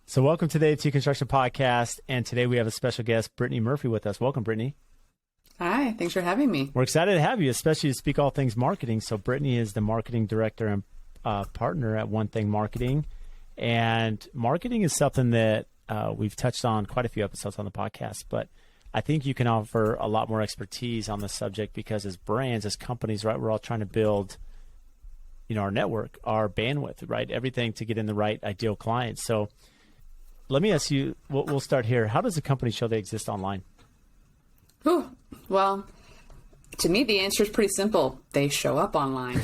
So welcome to the Ep156 Construction Podcast, and today we have a special guest, Brittany Murphy, with us. Welcome, Brittany. Hi, thanks for having me. We're excited to have you, especially to speak all things marketing. So Brittany is the marketing director and partner at One Thing Marketing, and marketing is something that we've touched on quite a few episodes on the podcast, but I think you can offer a lot more expertise on the subject because as brands, as companies, right, we're all trying to build our network, our bandwidth, right, everything to get in the right ideal clients. So let me ask you, we'll start here. How does a company show they exist online? Well, to me, the answer is pretty simple. They show up online.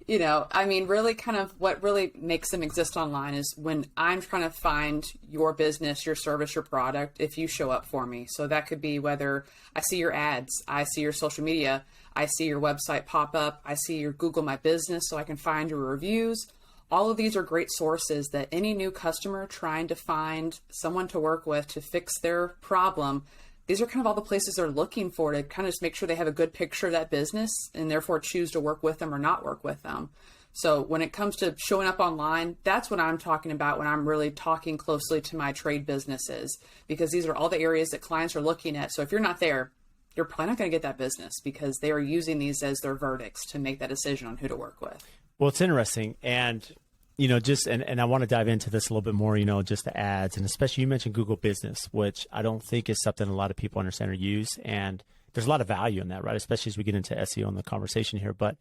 Really kind of what really makes them exist online is when I'm trying to find your business, your service, your product, if you show up for me. So that could be whether I see your ads, I see your social media, I see your website pop up, I see your Google My Business so I can find your reviews. All of these are great sources that any new customer trying to find someone to work with to fix their problem, these are kind of all the places they're looking for to kind of just make sure they have a good picture of that business and therefore choose to work with them or not work with them. So when it comes to showing up online, that's what I'm talking about when I'm really talking closely to my trade businesses, because these are all the areas that clients are looking at. So if you're not there, you're probably not going to get that business because they are using these as their verdicts to make that decision on who to work with. Well, it's interesting. And and I want to dive into this a little bit more, just the ads, and especially you mentioned Google Business, which I don't think is something a lot of people understand or use. And there's a lot of value in that, right? Especially as we get into SEO in the conversation here. But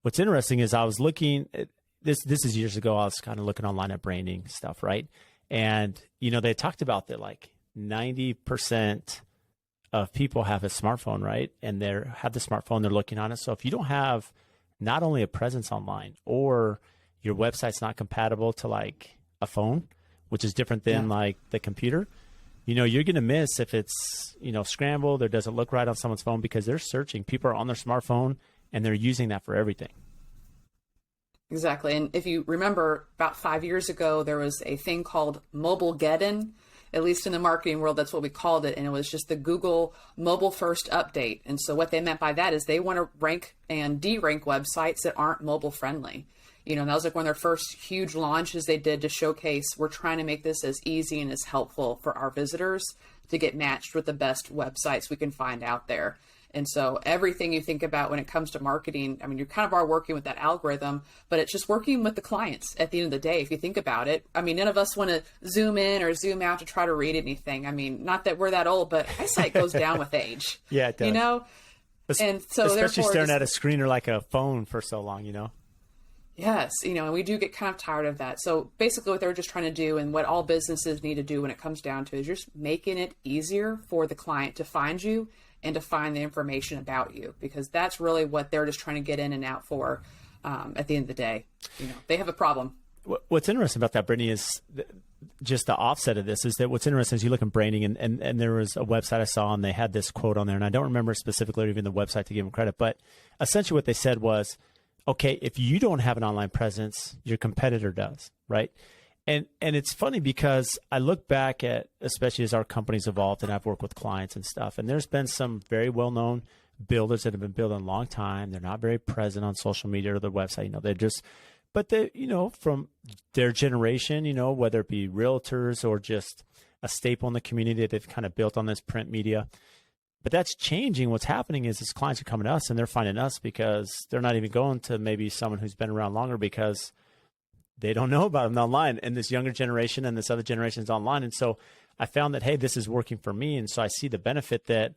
what's interesting is I was looking at this is years ago. I was kind of looking online at branding stuff, right? And, they talked about that like 90% of people have a smartphone, right? And they have the smartphone, they're looking on it. So if you don't have not only a presence online or your website's not compatible to like a phone, which is different than like the computer, you're going to miss if it's, scrambled or doesn't look right on someone's phone because they're searching. People are on their smartphone and they're using that for everything. Exactly. And if you remember about 5 years ago, there was a thing called Mobilegeddon. At least in the marketing world, that's what we called it. And it was just the Google mobile first update. And so what they meant by that is they want to rank and de-rank websites that aren't mobile friendly. That was like one of their first huge launches they did to showcase we're trying to make this as easy and as helpful for our visitors to get matched with the best websites we can find out there. And so everything you think about when it comes to marketing, you kind of are working with that algorithm, but it's just working with the clients at the end of the day. If you think about it, none of us want to zoom in or zoom out to try to read anything. Not that we're that old, but eyesight goes down with age. Yeah, it does. And so especially staring at a screen or like a phone for so long, Yes, and we do get kind of tired of that. So basically what they're just trying to do and what all businesses need to do when it comes down to is just making it easier for the client to find you and to find the information about you, because that's really what they're just trying to get in and out for at the end of the day. They have a problem. What's interesting about that, Brittany, is just the offset of this is that what's interesting is you look at branding and there was a website I saw and they had this quote on there, and I don't remember specifically or even the website to give them credit, but essentially what they said was, okay, if you don't have an online presence, your competitor does, right? And it's funny because I look back at, especially as our company's evolved and I've worked with clients and stuff, and there's been some very well-known builders that have been building a long time. They're not very present on social media or their website. They're just, but they, from their generation, whether it be realtors or just a staple in the community that they've kind of built on this print media. But that's changing. What's happening is these clients are coming to us and they're finding us because they're not even going to maybe someone who's been around longer because they don't know about them online. And this younger generation and this other generation is online. And so I found that, hey, this is working for me. And so I see the benefit that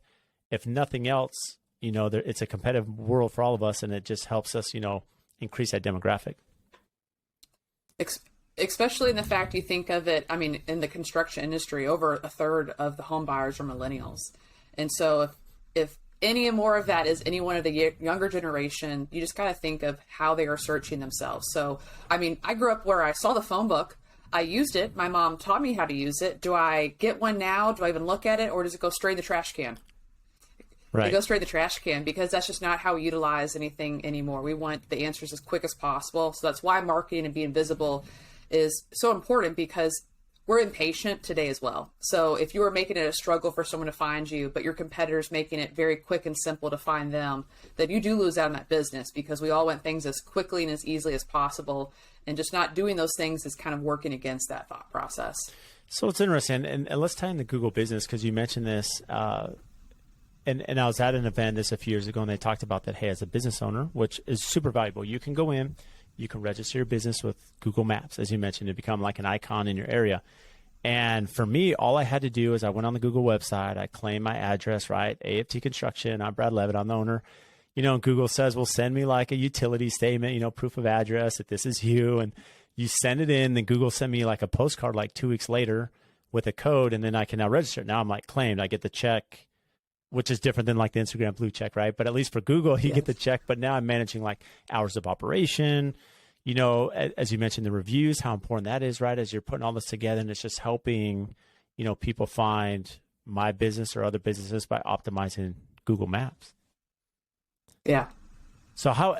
if nothing else, it's a competitive world for all of us and it just helps us, increase that demographic. Especially in the fact you think of it, in the construction industry, over a third of the home buyers are millennials. And so if any more of that is any one of the younger generation, you just got to think of how they are searching themselves. So, I grew up where I saw the phone book. I used it. My mom taught me how to use it. Do I get one now? Do I even look at it? Or does it go straight in the trash can? Right. It goes straight in the trash can because that's just not how we utilize anything anymore. We want the answers as quick as possible. So that's why marketing and being visible is so important, because we're impatient today as well. So if you are making it a struggle for someone to find you, but your competitor's making it very quick and simple to find them, then you do lose out on that business, because we all want things as quickly and as easily as possible. And just not doing those things is kind of working against that thought process. So it's interesting, and let's tie in the Google business, because you mentioned this, and I was at an event this a few years ago, and they talked about that, hey, as a business owner, which is super valuable, you can go in, you can register your business with Google Maps, as you mentioned, to become like an icon in your area. And for me, all I had to do is I went on the Google website, I claimed my address, right? AFT Construction, I'm Brad Levitt, I'm the owner. And Google says, well, send me like a utility statement, proof of address, that this is you. And you send it in, then Google sent me like a postcard like 2 weeks later with a code, and then I can now register. Now I'm like claimed, I get the check, which is different than like the Instagram blue check, right? But at least for Google, you get the check. But now I'm managing like hours of operation, as you mentioned, the reviews, how important that is, right? As you're putting all this together, and it's just helping, people find my business or other businesses by optimizing Google Maps. Yeah. So how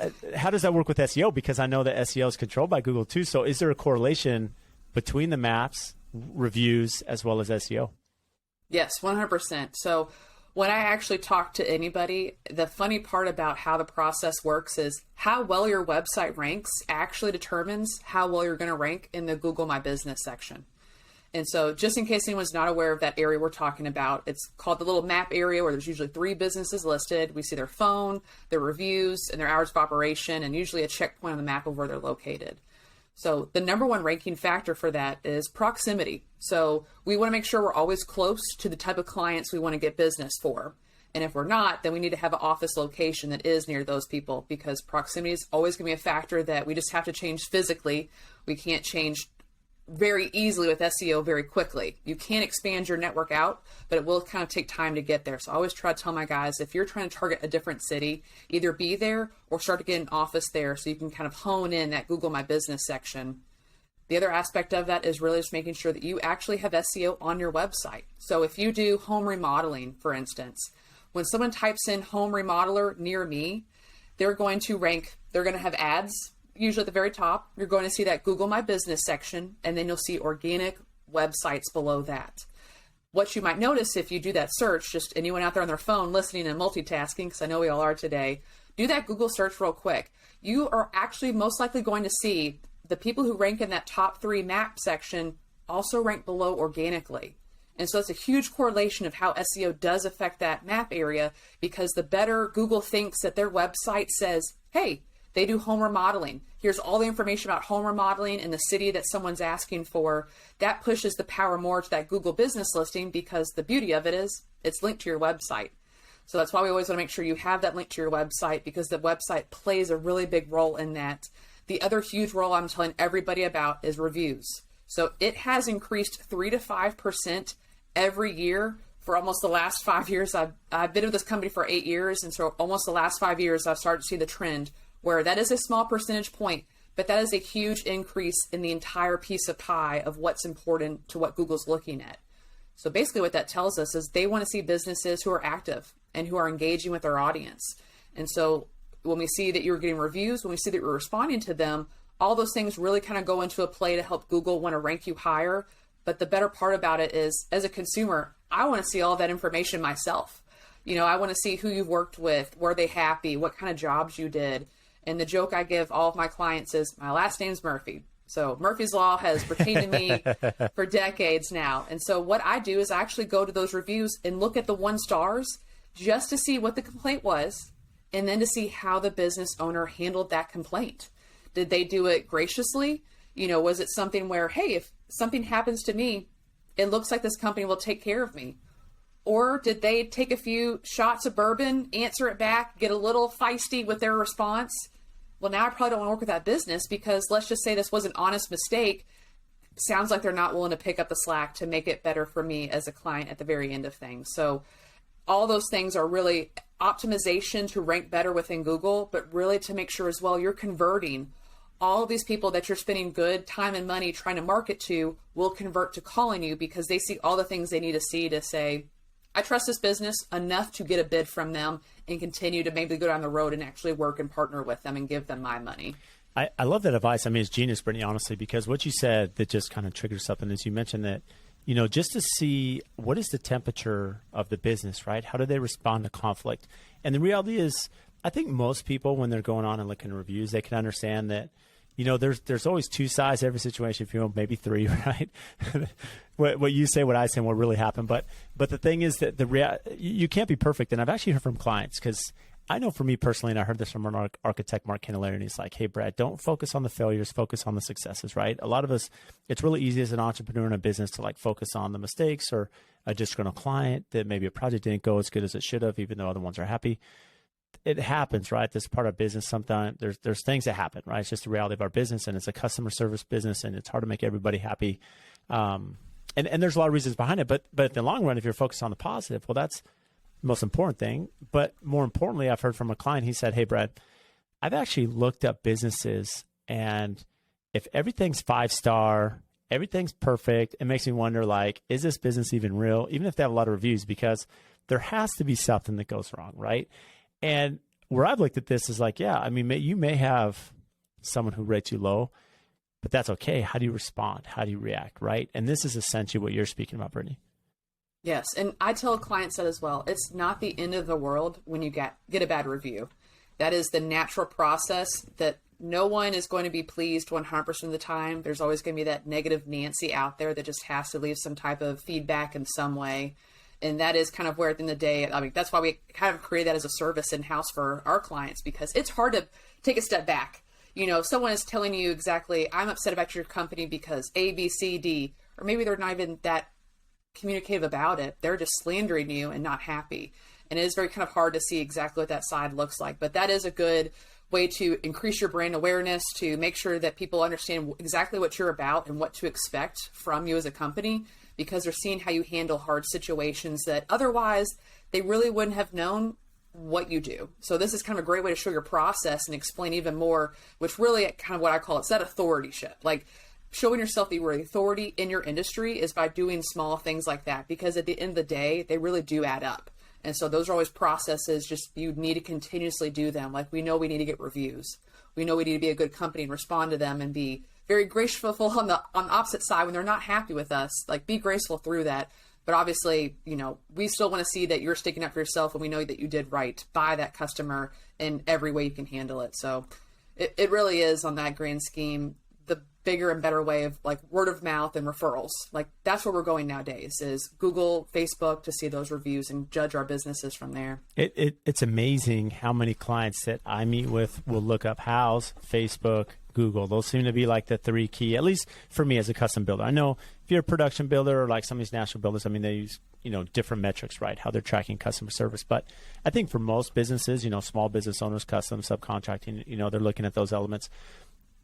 does that work with SEO? Because I know that SEO is controlled by Google too. So is there a correlation between the maps, reviews, as well as SEO? Yes, 100%. So when I actually talk to anybody, the funny part about how the process works is how well your website ranks actually determines how well you're going to rank in the Google My Business section. And so just in case anyone's not aware of that area we're talking about, it's called the little map area where there's usually 3 businesses listed. We see their phone, their reviews, and their hours of operation, and usually a checkpoint on the map of where they're located. So the number one ranking factor for that is proximity. So we want to make sure we're always close to the type of clients we want to get business for. And if we're not, then we need to have an office location that is near those people, because proximity is always going to be a factor that we just have to change physically. We can't change very easily with SEO very quickly. You can expand your network out, but it will kind of take time to get there. So I always try to tell my guys, if you're trying to target a different city, either be there or start to get an office there so you can kind of hone in that Google My Business section. The other aspect of that is really just making sure that you actually have SEO on your website. So if you do home remodeling, for instance, when someone types in home remodeler near me, they're going to rank, they're going to have ads. Usually at the very top, you're going to see that Google My Business section, and then you'll see organic websites below that. What you might notice if you do that search, just anyone out there on their phone listening and multitasking, because I know we all are today, do that Google search real quick. You are actually most likely going to see the people who rank in that top 3 map section also rank below organically. And so it's a huge correlation of how SEO does affect that map area, because the better Google thinks that their website says, hey, they do home remodeling, here's all the information about home remodeling in the city that someone's asking for, that pushes the power more to that Google business listing, because the beauty of it is it's linked to your website. So that's why we always want to make sure you have that link to your website, because the website plays a really big role in that. The other huge role I'm telling everybody about is reviews. So it has increased 3 to 5% every year for almost the last 5 years. I've been with this company for 8 years, and so almost the last 5 years I've started to see the trend where that is a small percentage point, but that is a huge increase in the entire piece of pie of what's important to what Google's looking at. So basically what that tells us is they want to see businesses who are active and who are engaging with their audience. And so when we see that you're getting reviews, when we see that you're responding to them, all those things really kind of go into a play to help Google want to rank you higher. But the better part about it is, as a consumer, I want to see all that information myself. I want to see who you've worked with, were they happy, what kind of jobs you did. And the joke I give all of my clients is, my last name's Murphy. So Murphy's Law has pertained to me for decades now. And so what I do is I actually go to those reviews and look at the 1 stars just to see what the complaint was, and then to see how the business owner handled that complaint. Did they do it graciously? Was it something where, hey, if something happens to me, it looks like this company will take care of me? Or did they take a few shots of bourbon, answer it back, get a little feisty with their response? Well, now I probably don't want to work with that business, because let's just say this was an honest mistake. Sounds like they're not willing to pick up the slack to make it better for me as a client at the very end of things. So all those things are really optimization to rank better within Google, but really to make sure as well you're converting all of these people that you're spending good time and money trying to market to will convert to calling you, because they see all the things they need to see to say, I trust this business enough to get a bid from them and continue to maybe go down the road and actually work and partner with them and give them my money. I love that advice. I mean, it's genius, Brittany, honestly, because what you said that just kind of triggered something is you mentioned that, just to see what is the temperature of the business, right? How do they respond to conflict? And the reality is, I think most people, when they're going on and looking at reviews, they can understand that, there's always two sides to every situation, if you will, maybe three, right? what you say, what I say, and what really happened. But the thing is that you can't be perfect. And I've actually heard from clients, because I know for me personally, and I heard this from an architect, Mark Candelaire, and he's like, hey, Brad, don't focus on the failures, focus on the successes, right? A lot of us, it's really easy as an entrepreneur in a business to like focus on the mistakes or a disgruntled client that maybe a project didn't go as good as it should have, even though other ones are happy. It happens, right? This is part of business. Sometimes there's things that happen, right? It's just the reality of our business, and it's a customer service business, and it's hard to make everybody happy. And there's a lot of reasons behind it, but in the long run, if you're focused on the positive, well, that's the most important thing. But more importantly, I've heard from a client, he said, hey, Brad, I've actually looked up businesses, and if everything's 5-star, everything's perfect, it makes me wonder, like, is this business even real? Even if they have a lot of reviews, because there has to be something that goes wrong, right? And where I've looked at this is like, yeah, I mean, you may have someone who rates you low, but that's okay. How do you respond? How do you react, right? And this is essentially what you're speaking about, Brittany. Yes, and I tell clients that as well. It's not the end of the world when you get a bad review. That is the natural process that no one is going to be pleased 100% of the time. There's always going to be that negative Nancy out there that just has to leave some type of feedback in some way. And that is kind of where at the end of the day, I mean, that's why we kind of create that as a service in-house for our clients, because it's hard to take a step back. If someone is telling you exactly, I'm upset about your company because A, B, C, D, or maybe they're not even that communicative about it. They're just slandering you and not happy. And it is very kind of hard to see exactly what that side looks like. But that is a good way to increase your brand awareness, to make sure that people understand exactly what you're about and what to expect from you as a company, because they're seeing how you handle hard situations that otherwise they really wouldn't have known what you do. So this is kind of a great way to show your process and explain even more, which really kind of what I call it's that authority-ship. Like showing yourself that you are the authority in your industry is by doing small things like that, because at the end of the day, they really do add up. And so those are always processes, just you need to continuously do them. Like we know we need to get reviews. We know we need to be a good company and respond to them and be very graceful on the opposite side when they're not happy with us. Like be graceful through that. But obviously, we still want to see that you're sticking up for yourself, and we know that you did right by that customer in every way you can handle it. So it really is, on that grand scheme, the bigger and better way of like word of mouth and referrals. Like that's where we're going nowadays, is Google, Facebook, to see those reviews and judge our businesses from there. It's amazing how many clients that I meet with will look up house, Facebook, Google. Those seem to be like the three key, at least for me as a custom builder. I know if you're a production builder or like some of these national builders, I mean, they use, different metrics, right? How they're tracking customer service. But I think for most businesses, small business owners, custom, subcontracting, they're looking at those elements.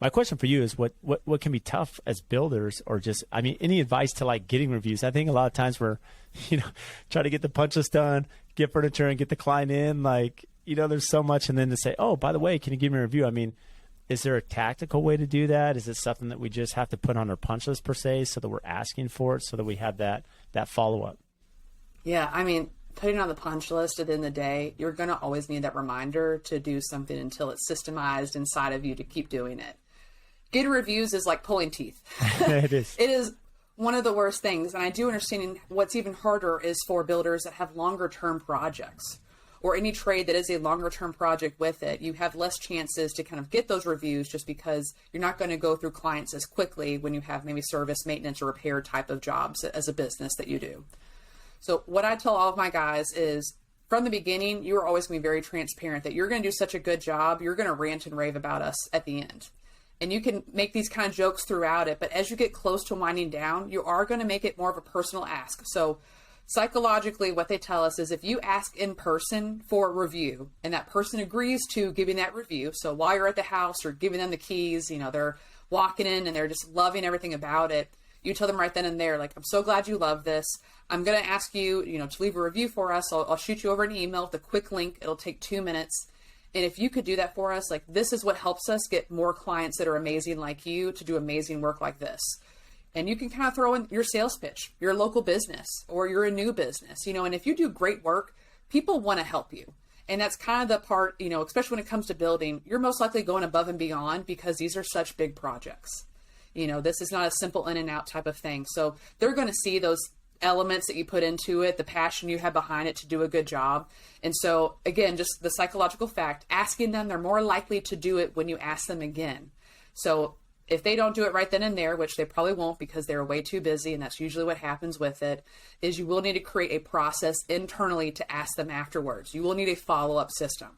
My question for you is what can be tough as builders, or just, I mean, any advice to like getting reviews? I think a lot of times we're, try to get the punch list done, get furniture and get the client in, like, there's so much. And then to say, oh, by the way, can you give me a review? I mean, is there a tactical way to do that? Is it something that we just have to put on our punch list per se, so that we're asking for it, so that we have that follow-up? Yeah, I mean, putting it on the punch list at the end of the day, you're going to always need that reminder to do something until it's systemized inside of you to keep doing it. Getting reviews is like pulling teeth. It is. It is one of the worst things. And I do understand what's even harder is for builders that have longer term projects, or any trade that is a longer term project with it. You have less chances to kind of get those reviews, just because you're not going to go through clients as quickly when you have maybe service, maintenance, or repair type of jobs as a business that you do. So what I tell all of my guys is, from the beginning, you are always going to be very transparent that you're going to do such a good job. You're going to rant and rave about us at the end. And you can make these kind of jokes throughout it. But as you get close to winding down, you are going to make it more of a personal ask. So psychologically, what they tell us is, if you ask in person for a review and that person agrees to giving that review, so while you're at the house or giving them the keys, they're walking in and they're just loving everything about it, you tell them right then and there, like, I'm so glad you love this. I'm going to ask you, to leave a review for us. I'll shoot you over an email with a quick link. It'll take 2 minutes. And if you could do that for us, like, this is what helps us get more clients that are amazing like you to do amazing work like this. And you can kind of throw in your sales pitch, your local business, or you're a new business, and if you do great work, people want to help you. And that's kind of the part, especially when it comes to building, you're most likely going above and beyond, because these are such big projects. This is not a simple in and out type of thing. So they're going to see those elements that you put into it, the passion you have behind it to do a good job. And so again, just the psychological fact, asking them, they're more likely to do it when you ask them again. So if they don't do it right then and there, which they probably won't because they're way too busy, and that's usually what happens with it, is you will need to create a process internally to ask them afterwards. You will need a follow-up system.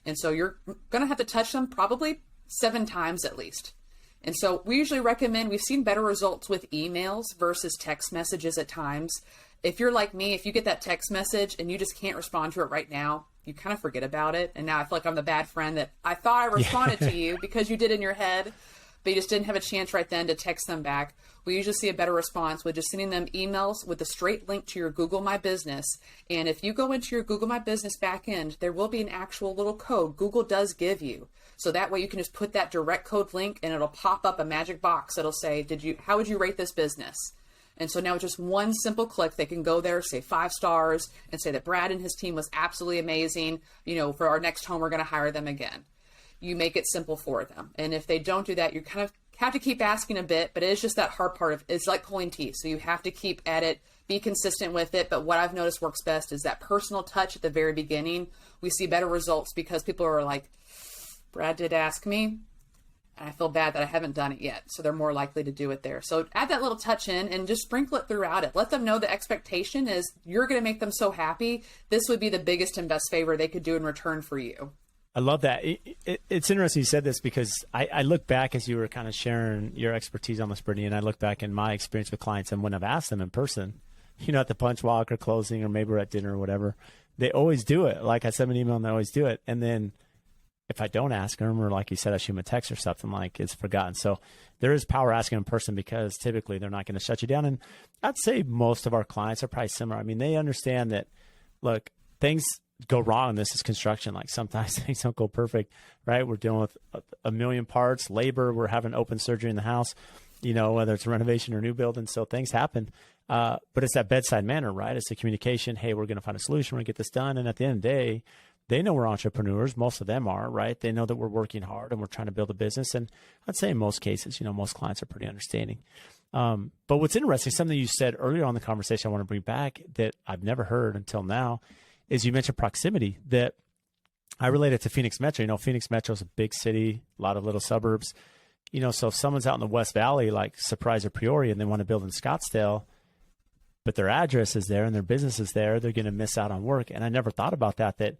And so you're going to have to touch them probably 7 times at least. And so we usually recommend, we've seen better results with emails versus text messages at times. If you're like me, if you get that text message and you just can't respond to it right now, you kind of forget about it. And now I feel like I'm the bad friend that I thought I responded to you because you did in your head, but you just didn't have a chance right then to text them back. We usually see a better response with just sending them emails with a straight link to your Google My Business. And if you go into your Google My Business backend, there will be an actual little code Google does give you. So that way you can just put that direct code link and it'll pop up a magic box that'll say, how would you rate this business? And so now with just one simple click, they can go there, say 5 stars, and say that Brad and his team was absolutely amazing. For our next home, we're going to hire them again. You make it simple for them. And if they don't do that, you kind of have to keep asking a bit, but it is just that hard part of it's like pulling teeth. So you have to keep at it, be consistent with it. But what I've noticed works best is that personal touch at the very beginning. We see better results because people are like, Brad did ask me, and I feel bad that I haven't done it yet. So they're more likely to do it there. So add that little touch in and just sprinkle it throughout it. Let them know the expectation is you're going to make them so happy. This would be the biggest and best favor they could do in return for you. I love that. It's interesting you said this because I look back as you were kind of sharing your expertise on this, Brittany, and I look back in my experience with clients, and when I've asked them in person, at the punch walk or closing, or maybe we're at dinner or whatever, they always do it. Like I send them an email and they always do it. And then if I don't ask them, or like you said, I shoot them a text or something, like it's forgotten. So there is power asking in person because typically they're not going to shut you down. And I'd say most of our clients are probably similar. I mean, they understand that, look, things go wrong. This is construction. Like sometimes things don't go perfect, right? We're dealing with a million parts, labor. We're having open surgery in the house, whether it's a renovation or new build. And so things happen. But it's that bedside manner, right? It's the communication. Hey, we're going to find a solution. We're going to get this done. And at the end of the day, they know we're entrepreneurs. Most of them are, right? They know that we're working hard and we're trying to build a business. And I'd say in most cases, most clients are pretty understanding. But what's interesting, something you said earlier on in the conversation I want to bring back that I've never heard until now is you mentioned proximity. That I related to Phoenix Metro. Phoenix Metro is a big city, a lot of little suburbs. So if someone's out in the West Valley, like Surprise or Peoria, and they want to build in Scottsdale, but their address is there and their business is there, they're going to miss out on work. And I never thought about that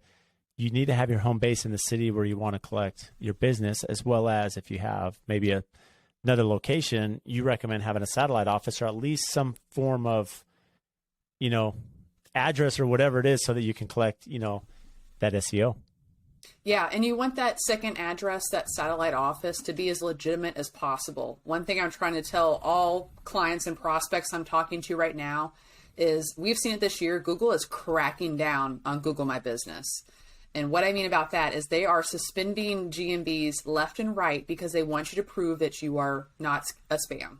you need to have your home base in the city where you want to collect your business, as well as if you have maybe another location, you recommend having a satellite office or at least some form of, address or whatever it is so that you can collect, that SEO. Yeah. And you want that second address, that satellite office, to be as legitimate as possible. One thing I'm trying to tell all clients and prospects I'm talking to right now is we've seen it this year. Google is cracking down on Google My Business. And what I mean about that is they are suspending GMBs left and right because they want you to prove that you are not a spam.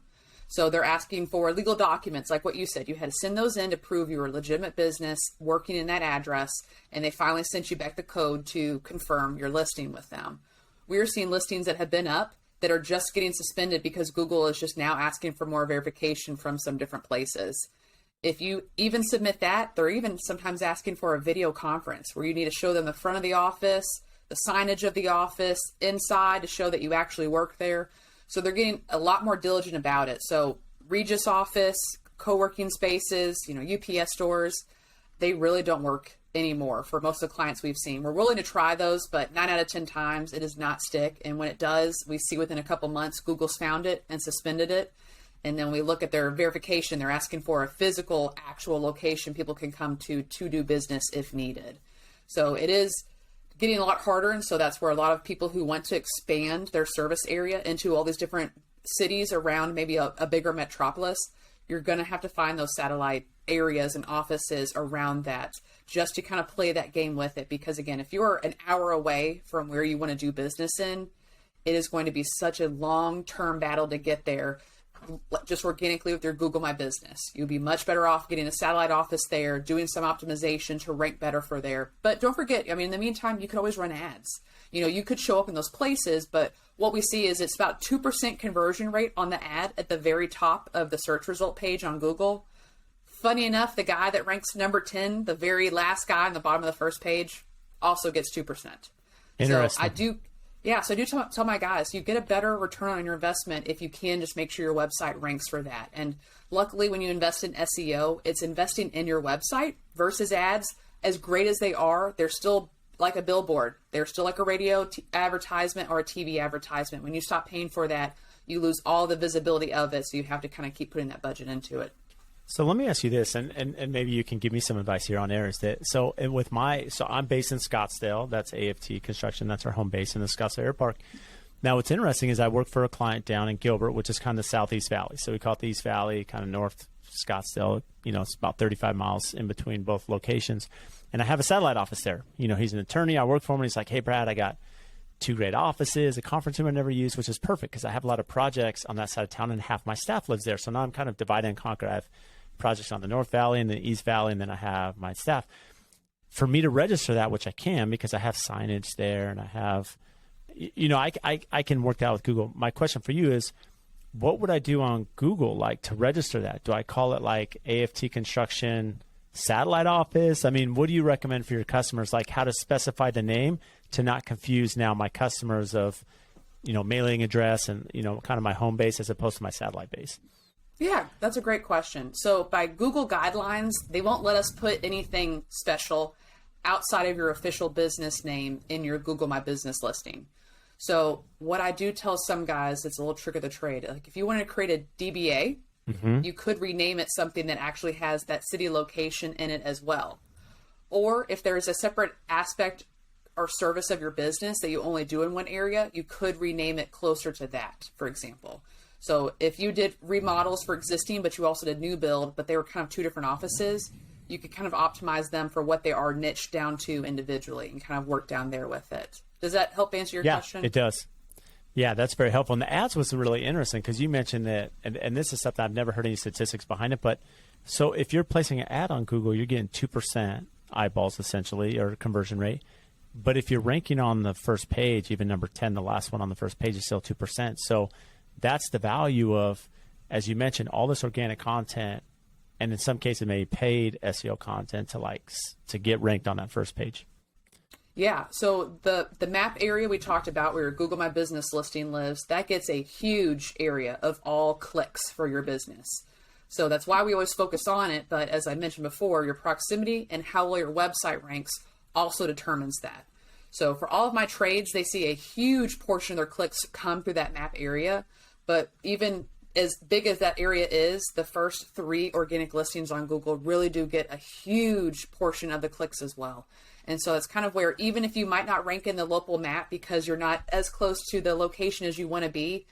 So they're asking for legal documents, like what you said. You had to send those in to prove you were a legitimate business working in that address, and they finally sent you back the code to confirm your listing with them. We are seeing listings that have been up that are just getting suspended because Google is just now asking for more verification from some different places. If you even submit that, they're even sometimes asking for a video conference where you need to show them the front of the office, the signage of the office, inside to show that you actually work there. So they're getting a lot more diligent about it. So Regis office, co-working spaces, UPS stores, they really don't work anymore for most of the clients we've seen. We're willing to try those, but 9 out of 10 times it does not stick. And when it does, we see within a couple months, Google's found it and suspended it. And then we look at their verification. They're asking for a physical, actual location people can come to do business if needed. So it is getting a lot harder. And so that's where a lot of people who want to expand their service area into all these different cities around maybe a bigger metropolis, you're going to have to find those satellite areas and offices around that just to kind of play that game with it. Because again, if you're an hour away from where you want to do business in, it is going to be such a long-term battle to get there. Just organically with your Google My Business. You'll be much better off getting a satellite office there, doing some optimization to rank better for there. But don't forget, in the meantime, you could always run ads. You could show up in those places, but what we see is it's about 2% conversion rate on the ad at the very top of the search result page on Google. Funny enough, the guy that ranks number 10, the very last guy on the bottom of the first page, also gets 2%. Interesting. So Yeah, so I do tell my guys, you get a better return on your investment if you can just make sure your website ranks for that. And luckily, when you invest in SEO, it's investing in your website versus ads. As great as they are, they're still like a billboard. They're still like a radio advertisement or a TV advertisement. When you stop paying for that, you lose all the visibility of it. So you have to kind of keep putting that budget into it. So let me ask you this, and maybe you can give me some advice here on air. Is that so? And with so I'm based in Scottsdale. That's AFT Construction. That's our home base in the Scottsdale Air Park. Now, what's interesting is I work for a client down in Gilbert, which is kind of the Southeast Valley. So we call it the East Valley, kind of North Scottsdale. It's about 35 miles in between both locations. And I have a satellite office there. He's an attorney. I work for him, and he's like, "Hey, Brad, I got 2 great offices, a conference room I never use," which is perfect because I have a lot of projects on that side of town, and half my staff lives there. So now I'm kind of divide and conquer. I have projects on the North Valley and the East Valley, and then I have my staff. For me to register that, which I can because I have signage there and I have, I can work that out with Google. My question for you is, what would I do on Google like to register that? Do I call it like AFT Construction Satellite Office? I mean, what do you recommend for your customers, like how to specify the name to not confuse now my customers of, mailing address and, kind of my home base as opposed to my satellite base? Yeah, that's a great question. So by Google guidelines, they won't let us put anything special outside of your official business name in your Google My Business listing. So what I do tell some guys, it's a little trick of the trade. Like if you want to create a DBA, you could rename it something that actually has that city location in it as well. Or if there's a separate aspect or service of your business that you only do in one area, you could rename it closer to that, for example. So if you did remodels for existing, but you also did new build, but they were kind of 2 different offices, you could kind of optimize them for what they are niched down to individually and kind of work down there with it. Does that help answer your question? Yeah, it does. Yeah, that's very helpful. And the ads was really interesting because you mentioned that, and this is something I've never heard any statistics behind it, but so if you're placing an ad on Google, you're getting 2% eyeballs essentially, or conversion rate. But if you're ranking on the first page, even number 10, the last one on the first page is still 2%. So that's the value of, as you mentioned, all this organic content, and in some cases maybe paid SEO content to get ranked on that first page. Yeah, so the map area we talked about where your Google My Business listing lives, that gets a huge area of all clicks for your business. So that's why we always focus on it. But as I mentioned before, your proximity and how well your website ranks also determines that. So for all of my trades, they see a huge portion of their clicks come through that map area. But even as big as that area is, the first 3 organic listings on Google really do get a huge portion of the clicks as well. And so it's kind of where even if you might not rank in the local map because you're not as close to the location as you want to be,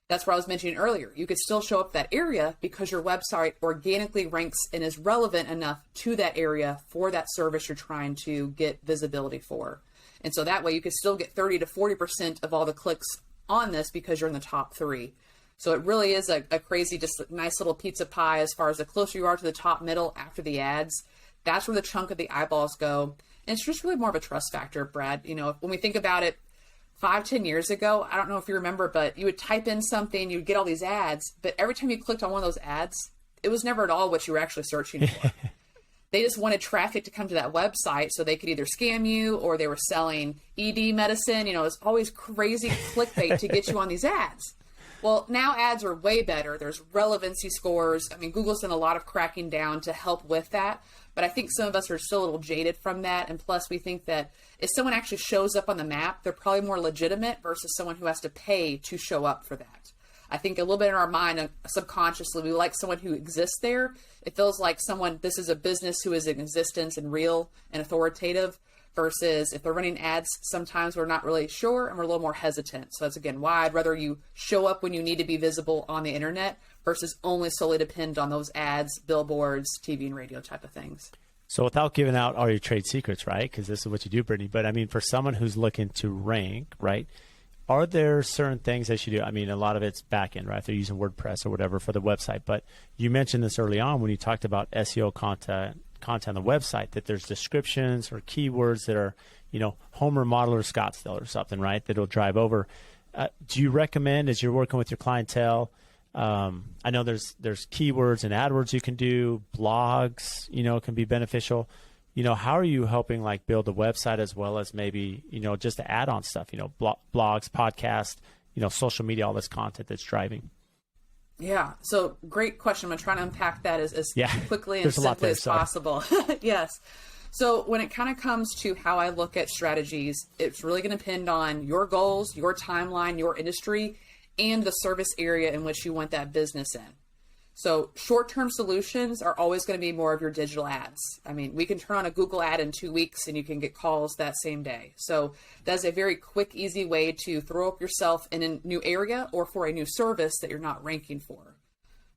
that's what I was mentioning earlier. You could still show up that area because your website organically ranks and is relevant enough to that area for that service you're trying to get visibility for. And so that way you could still get 30 to 40% of all the clicks on this because you're in the top 3. So it really is a crazy, just nice little pizza pie as far as the closer you are to the top middle after the ads. That's where the chunk of the eyeballs go. And it's just really more of a trust factor, Brad. When we think about it 5-10 years ago, I don't know if you remember, but you would type in something, you'd get all these ads, but every time you clicked on one of those ads, it was never at all what you were actually searching for. They just wanted traffic to come to that website so they could either scam you or they were selling ED medicine. It was always crazy clickbait to get you on these ads. Well, now ads are way better. There's relevancy scores. I mean, Google's done a lot of cracking down to help with that. But I think some of us are still a little jaded from that. And plus, we think that if someone actually shows up on the map, they're probably more legitimate versus someone who has to pay to show up for that. I think a little bit in our mind, subconsciously, we like someone who exists there. It feels like this is a business who is in existence and real and authoritative. Versus if they're running ads, sometimes we're not really sure and we're a little more hesitant. So that's, again, why I'd rather you show up when you need to be visible on the internet versus only solely depend on those ads, billboards, TV and radio type of things. So without giving out all your trade secrets, right? Because this is what you do, Brittany. But I mean, for someone who's looking to rank, right? Are there certain things they should do? I mean, a lot of it's back end, right? They're using WordPress or whatever for the website. But you mentioned this early on when you talked about SEO content on the website, that there's descriptions or keywords that are, home remodeler Scottsdale or something, right? That'll drive over. Do you recommend, as you're working with your clientele, I know there's keywords and AdWords you can do, blogs, can be beneficial. how are you helping like build the website as well as maybe, just the add-on stuff, blogs, podcasts, social media, all this content that's driving? Yeah. So great question. I'm going to try to unpack that as quickly and simply as possible. Yes. So when it kind of comes to how I look at strategies, it's really going to depend on your goals, your timeline, your industry, and the service area in which you want that business in. So short-term solutions are always going to be more of your digital ads. I mean, we can turn on a Google ad in 2 weeks and you can get calls that same day. So that's a very quick, easy way to throw up yourself in a new area or for a new service that you're not ranking for.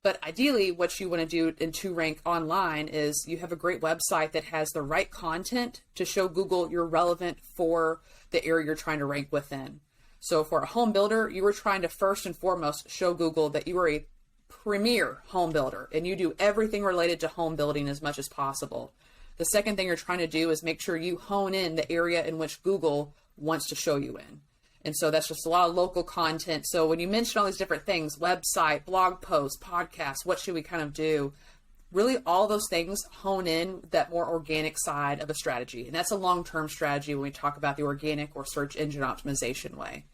But ideally, what you want to do to rank online is you have a great website that has the right content to show Google you're relevant for the area you're trying to rank within. So for a home builder, you were trying to first and foremost show Google that you are a premier home builder and you do everything related to home building as much as possible. The second thing you're trying to do is make sure you hone in the area in which Google wants to show you in. And so that's just a lot of local content. So when you mention all these different things, website, blog posts, podcasts, what should we kind of do? Really all those things hone in that more organic side of a strategy. And that's a long-term strategy when we talk about the organic or search engine optimization way.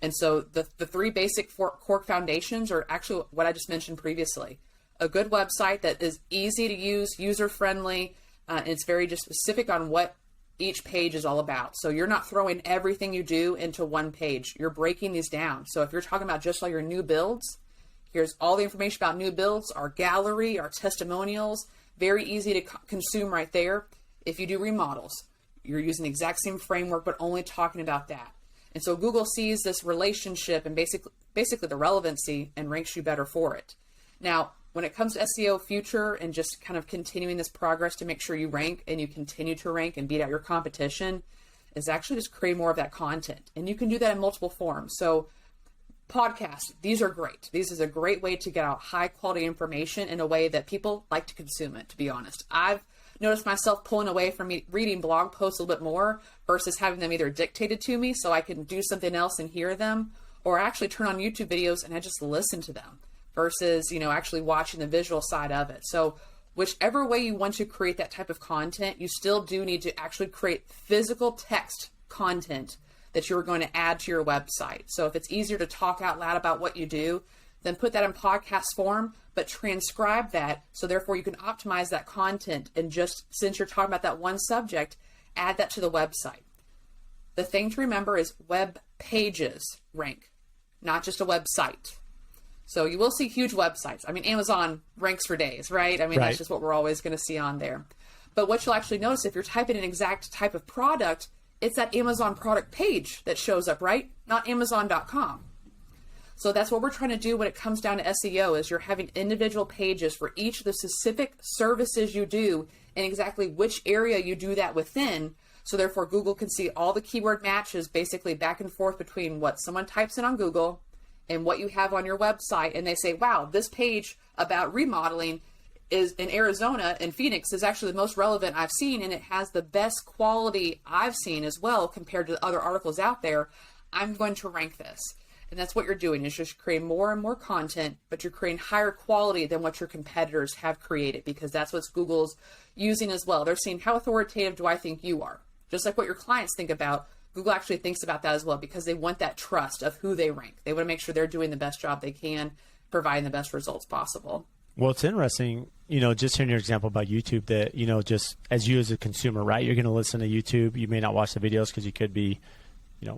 And so the three basic core foundations are actually what I just mentioned previously. A good website that is easy to use, user-friendly, and it's very just specific on what each page is all about. So you're not throwing everything you do into one page. You're breaking these down. So if you're talking about just all your new builds, here's all the information about new builds, our gallery, our testimonials, very easy to consume right there. If you do remodels, you're using the exact same framework, but only talking about that. And so Google sees this relationship and basically the relevancy and ranks you better for it. Now, when it comes to SEO future and just kind of continuing this progress to make sure you rank and you continue to rank and beat out your competition, is actually just create more of that content. And you can do that in multiple forms. So podcasts, these are great. This is a great way to get out high quality information in a way that people like to consume it, to be honest. I've noticed myself pulling away from reading blog posts a little bit more versus having them either dictated to me so I can do something else and hear them, or actually turn on YouTube videos and I just listen to them versus, actually watching the visual side of it. So whichever way you want to create that type of content, you still do need to actually create physical text content that you're going to add to your website. So if it's easier to talk out loud about what you do, then put that in podcast form, but transcribe that. So therefore you can optimize that content. And just since you're talking about that one subject, add that to the website. The thing to remember is web pages rank, not just a website. So you will see huge websites. I mean, Amazon ranks for days, right? I mean, That's just what we're always going to see on there. But what you'll actually notice if you're typing an exact type of product, it's that Amazon product page that shows up, right? Not Amazon.com. So that's what we're trying to do when it comes down to SEO is you're having individual pages for each of the specific services you do and exactly which area you do that within. So therefore Google can see all the keyword matches basically back and forth between what someone types in on Google and what you have on your website. And they say, wow, this page about remodeling is in Arizona and Phoenix is actually the most relevant I've seen. And it has the best quality I've seen as well compared to other articles out there. I'm going to rank this. And that's what you're doing is just creating more and more content, but you're creating higher quality than what your competitors have created because that's what Google's using as well. They're seeing how authoritative do I think you are? Just like what your clients think about, Google actually thinks about that as well because they want that trust of who they rank. They want to make sure they're doing the best job they can, providing the best results possible. Well, it's interesting, just hearing your example about YouTube that, just as you as a consumer, right? You're going to listen to YouTube. You may not watch the videos because you could be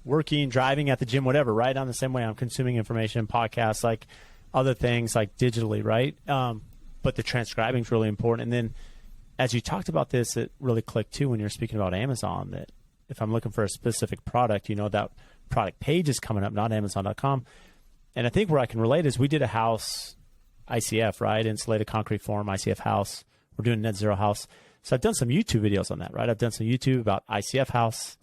working, driving at the gym, whatever, right? I'm the same way. I'm consuming information, podcasts, like other things like digitally, right? But the transcribing is really important. And then as you talked about this, it really clicked too when you're speaking about Amazon, that if I'm looking for a specific product, that product page is coming up, not Amazon.com. And I think where I can relate is we did a house, ICF, right? Insulated concrete form, ICF house. We're doing net zero house. So I've done some YouTube videos on that, right? I've done some YouTube about ICF house.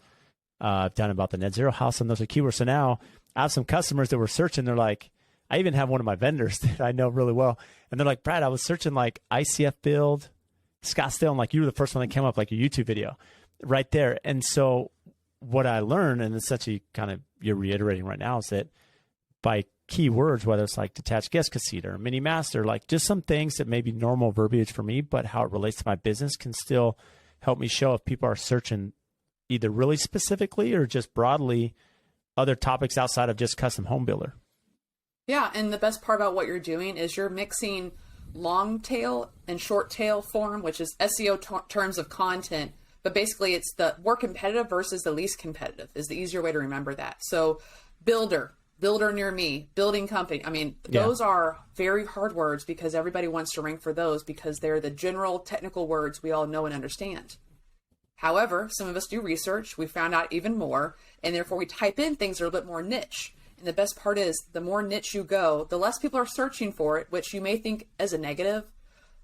I've done about the net zero house, and those are keywords. So now I have some customers that were searching. They're like, I even have one of my vendors that I know really well. And they're like, Brad, I was searching like ICF build, Scottsdale. And like, you were the first one that came up, like your YouTube video right there. And so what I learned, and essentially kind of you're reiterating right now, is that by keywords, whether it's like detached guest casita or mini master, like just some things that may be normal verbiage for me, but how it relates to my business can still help me show if people are searching either really specifically or just broadly other topics outside of just custom home builder. Yeah, and the best part about what you're doing is you're mixing long tail and short tail form, which is SEO terms of content, but basically it's the more competitive versus the least competitive is the easier way to remember that. So builder near me, building company. I mean, those are very hard words because everybody wants to rank for those because they're the general technical words we all know and understand. However, some of us do research, we found out even more, and therefore we type in things that are a bit more niche. And the best part is the more niche you go, the less people are searching for it, which you may think as a negative.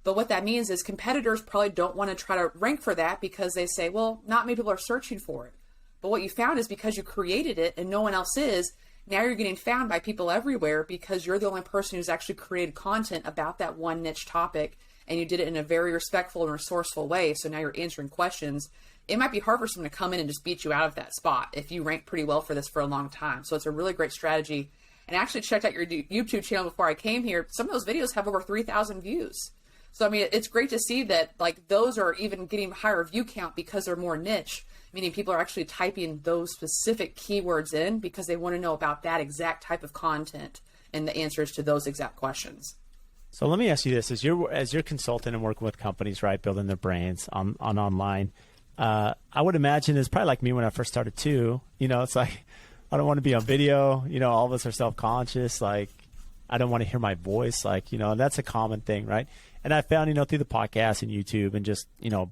But what that means is competitors probably don't want to try to rank for that because they say, well, not many people are searching for it. But what you found is because you created it and no one else is, now you're getting found by people everywhere because you're the only person who's actually created content about that one niche topic, and you did it in a very respectful and resourceful way. So now you're answering questions. It might be hard for someone to come in and just beat you out of that spot if you rank pretty well for this for a long time. So it's a really great strategy. And I actually checked out your YouTube channel before I came here. Some of those videos have over 3,000 views. So, I mean, it's great to see that like those are even getting higher view count because they're more niche, meaning people are actually typing those specific keywords in because they want to know about that exact type of content and the answers to those exact questions. So let me ask you this: as you're consulting and working with companies, right, building their brands on online, I would imagine it's probably like me when I first started too. You know, it's like I don't want to be on video. You know, all of us are self-conscious. Like I don't want to hear my voice. Like, you know, and that's a common thing, right? And I found, you know, through the podcast and YouTube and just, you know,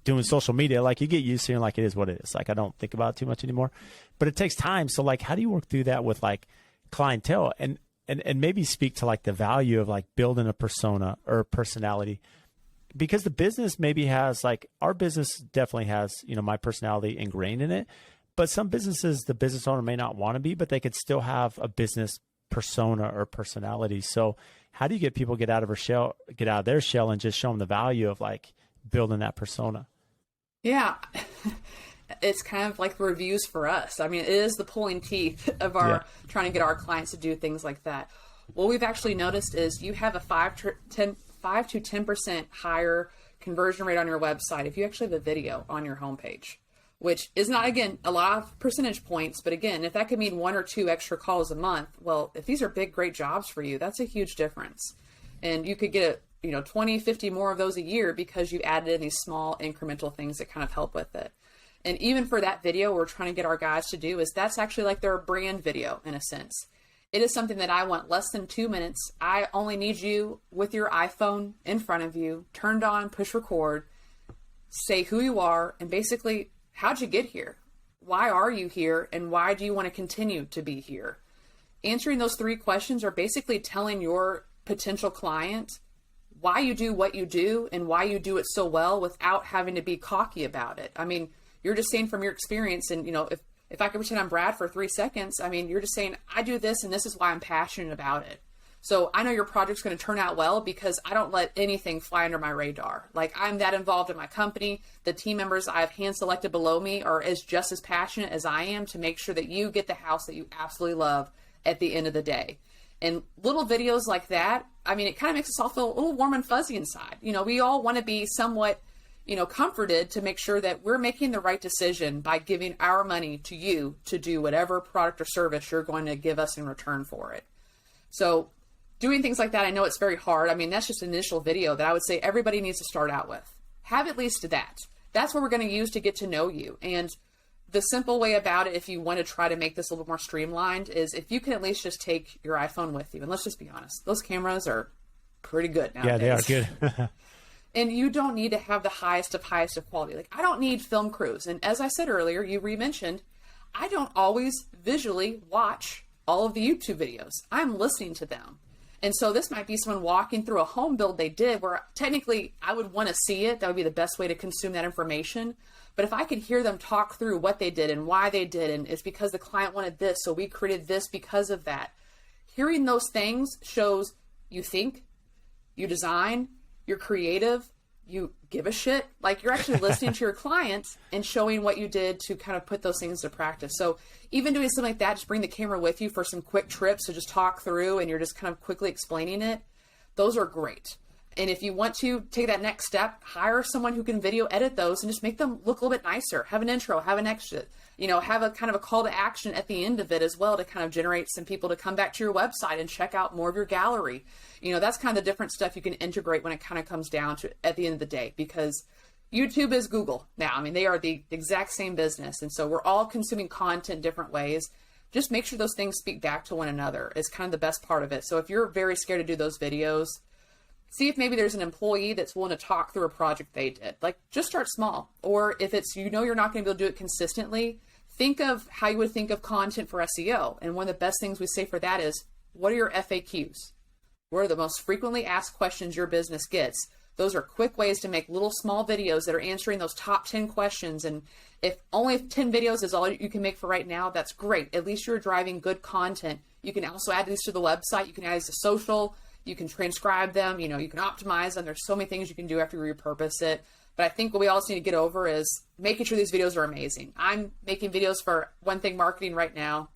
doing social media, like you get used to it, and like it is what it is. Like I don't think about it too much anymore, but it takes time. So like, how do you work through that with like clientele and maybe speak to like the value of like building a persona or personality? Because the business maybe has like, our business definitely has, you know, my personality ingrained in it, but some businesses, the business owner may not want to be, but they could still have a business persona or personality. So how do you get people get out of their shell and just show them the value of like building that persona? Yeah. It's kind of like reviews for us. I mean, it is the pulling teeth of our trying to get our clients to do things like that. What we've actually noticed is you have a 5 to 10% higher conversion rate on your website if you actually have a video on your homepage, which is not, again, a lot of percentage points. But again, if that could mean 1 or 2 extra calls a month, well, if these are big, great jobs for you, that's a huge difference. And you could get 20, 50 more of those a year because you added in these small incremental things that kind of help with it. And even for that video, we're trying to get our guys to do is that's actually like their brand video in a sense. It is something that I want less than 2 minutes. I only need you with your iPhone in front of you, turned on, push record, say who you are, and basically, how'd you get here? Why are you here? And why do you want to continue to be here? Answering those 3 questions are basically telling your potential client why you do what you do and why you do it so well without having to be cocky about it. I mean, you're just saying from your experience, and if I could pretend I'm Brad for 3 seconds, I mean, you're just saying, I do this and this is why I'm passionate about it. So I know your project's going to turn out well because I don't let anything fly under my radar. Like I'm that involved in my company. The team members I've hand selected below me are just as passionate as I am to make sure that you get the house that you absolutely love at the end of the day. And little videos like that, I mean, it kind of makes us all feel a little warm and fuzzy inside. We all want to be somewhat comforted to make sure that we're making the right decision by giving our money to you to do whatever product or service you're going to give us in return for it. So doing things like that, I know it's very hard. I mean, that's just an initial video that I would say everybody needs to start out with. Have at least that. That's what we're going to use to get to know you. And the simple way about it, if you want to try to make this a little bit more streamlined, is if you can at least just take your iPhone with you. And let's just be honest, those cameras are pretty good nowadays. Yeah, they are good. And you don't need to have the highest of quality. Like I don't need film crews. And as I said earlier, you re-mentioned, I don't always visually watch all of the YouTube videos. I'm listening to them. And so this might be someone walking through a home build they did where technically I would want to see it. That would be the best way to consume that information. But if I could hear them talk through what they did and why they did, and it's because the client wanted this, so we created this because of that. Hearing those things shows you think, you design, you're creative, you give a shit. Like you're actually listening to your clients and showing what you did to kind of put those things into practice. So even doing something like that, just bring the camera with you for some quick trips to just talk through and you're just kind of quickly explaining it. Those are great. And if you want to take that next step, hire someone who can video edit those and just make them look a little bit nicer. Have an intro, have an exit, have a kind of a call to action at the end of it as well to kind of generate some people to come back to your website and check out more of your gallery. That's kind of the different stuff you can integrate when it kind of comes down to at the end of the day, because YouTube is Google now. I mean, they are the exact same business. And so we're all consuming content different ways. Just make sure those things speak back to one another is kind of the best part of it. So if you're very scared to do those videos, see if maybe there's an employee that's willing to talk through a project they did. Like, just start small. Or if it's, you're not going to be able to do it consistently, think of how you would think of content for SEO. And one of the best things we say for that is, what are your FAQs? What are the most frequently asked questions your business gets? Those are quick ways to make little small videos that are answering those top 10 questions. And if only 10 videos is all you can make for right now, that's great. At least you're driving good content. You can also add these to the website. You can add these to social. You can transcribe them. You can optimize them. There's so many things you can do after you repurpose it. But I think what we all need to get over is making sure these videos are amazing. I'm making videos for One Thing Marketing right now.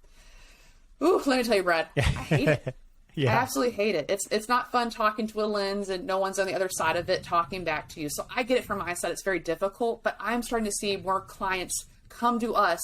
Ooh, let me tell you, Brad, I hate it. Yeah. I absolutely hate it. It's not fun talking to a lens and no one's on the other side of it talking back to you. So I get it from my side. It's very difficult, but I'm starting to see more clients come to us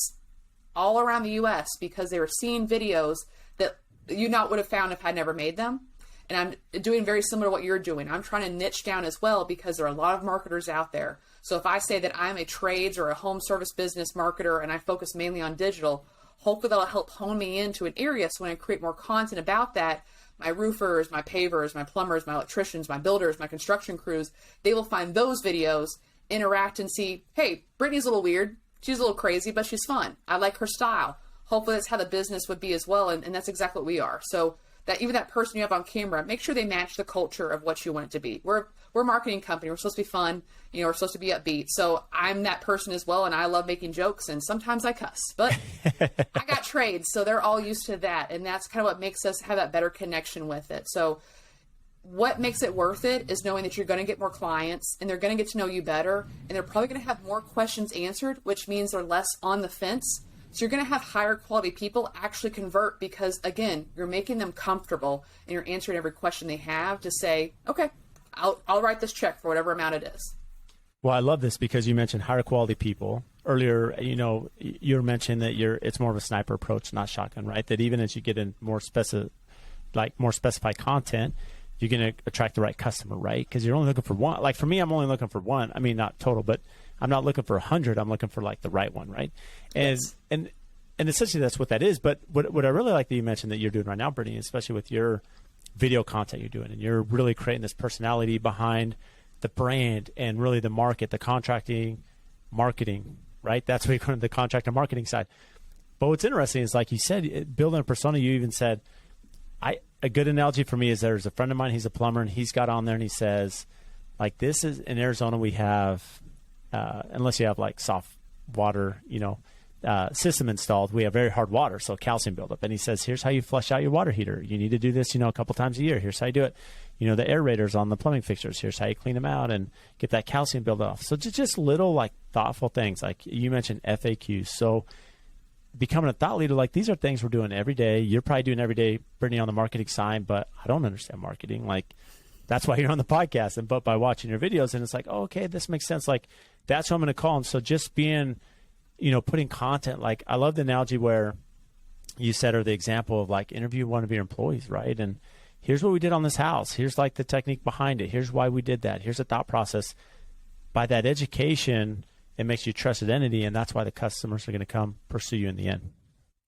all around the US because they were seeing videos that you not would have found if I'd never made them. And I'm doing very similar to what you're doing. I'm trying to niche down as well because there are a lot of marketers out there. So if I say that I'm a trades or a home service business marketer and I focus mainly on digital, hopefully that'll help hone me into an area. So when I create more content about that, my roofers, my pavers, my plumbers, my electricians, my builders, my construction crews, they will find those videos, interact and see, hey, Brittany's a little weird. She's a little crazy, but she's fun. I like her style. Hopefully that's how the business would be as well. And that's exactly what we are. So that even that person you have on camera, make sure they match the culture of what you want it to be. We're a marketing company. We're supposed to be fun. We're supposed to be upbeat. So I'm that person as well. And I love making jokes and sometimes I cuss, but I got trades. So they're all used to that. And that's kind of what makes us have that better connection with it. So what makes it worth it is knowing that you're going to get more clients and they're going to get to know you better. And they're probably going to have more questions answered, which means they're less on the fence. So you're going to have higher quality people actually convert because, again, you're making them comfortable and you're answering every question they have to say, okay, I'll write this check for whatever amount it is. Well, I love this because you mentioned higher quality people. Earlier, you mentioned that it's more of a sniper approach, not shotgun, right? That even as you get in more specified content, you're going to attract the right customer, right? Because you're only looking for one. Like for me, I'm only looking for one. I mean, not total, but I'm not looking for 100. I'm looking for like the right one, right? And yes. and essentially that's what that is. But what I really like that you mentioned that you're doing right now, Brittany, especially with your video content you're doing, and you're really creating this personality behind the brand and really the market, the contracting, marketing, right? That's where you're going to the contract and marketing side. But what's interesting is, like you said, building a persona. You even said, a good analogy for me is there's a friend of mine. He's a plumber, and he's got on there, and he says, like, this is in Arizona. We have, unless you have like soft water, system installed, we have very hard water, so calcium buildup. And he says, here's how you flush out your water heater. You need to do this, a couple times a year. Here's how you do it. The aerators on the plumbing fixtures. Here's how you clean them out and get that calcium buildup off. So just little like thoughtful things, like you mentioned FAQs. So becoming a thought leader, like these are things we're doing every day. You're probably doing every day, Brittany, on the marketing side, but I don't understand marketing. Like that's why you're on the podcast, but by watching your videos, and it's like, oh, okay, this makes sense. Like that's what I'm going to call. And so just being, putting content, like I love the analogy where you said, or the example of like interview one of your employees, right? And here's what we did on this house. Here's like the technique behind it. Here's why we did that. Here's the thought process. By that education, it makes you a trusted entity, and that's why the customers are going to come pursue you in the end.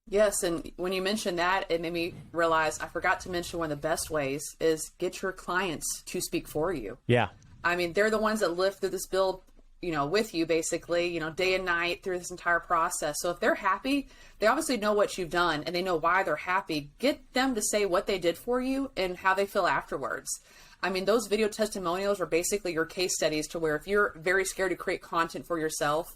Yes, and when you mentioned that, it made me realize I forgot to mention one of the best ways is get your clients to speak for you. Yeah. I mean, they're the ones that live through this build, with you basically, day and night through this entire process. So if they're happy, they obviously know what you've done and they know why they're happy. Get them to say what they did for you and how they feel afterwards. I mean, those video testimonials are basically your case studies to where if you're very scared to create content for yourself,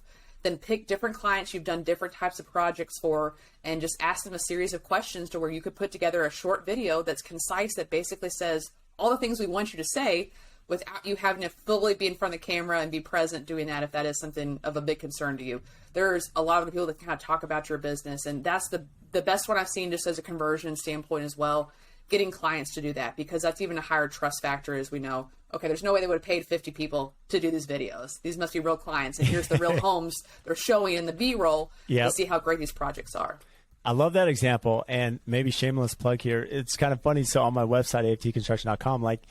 then pick different clients you've done different types of projects for and just ask them a series of questions to where you could put together a short video that's concise that basically says all the things we want you to say without you having to fully be in front of the camera and be present doing that if that is something of a big concern to you. There's a lot of people that kind of talk about your business, and that's the best one I've seen just as a conversion standpoint as well, getting clients to do that, because that's even a higher trust factor, as we know, okay, there's no way they would have paid 50 people to do these videos. These must be real clients. And here's the real homes they're showing in the B-roll to see how great these projects are. I love that example. And maybe shameless plug here. It's kind of funny. So on my website, aftconstruction.com, like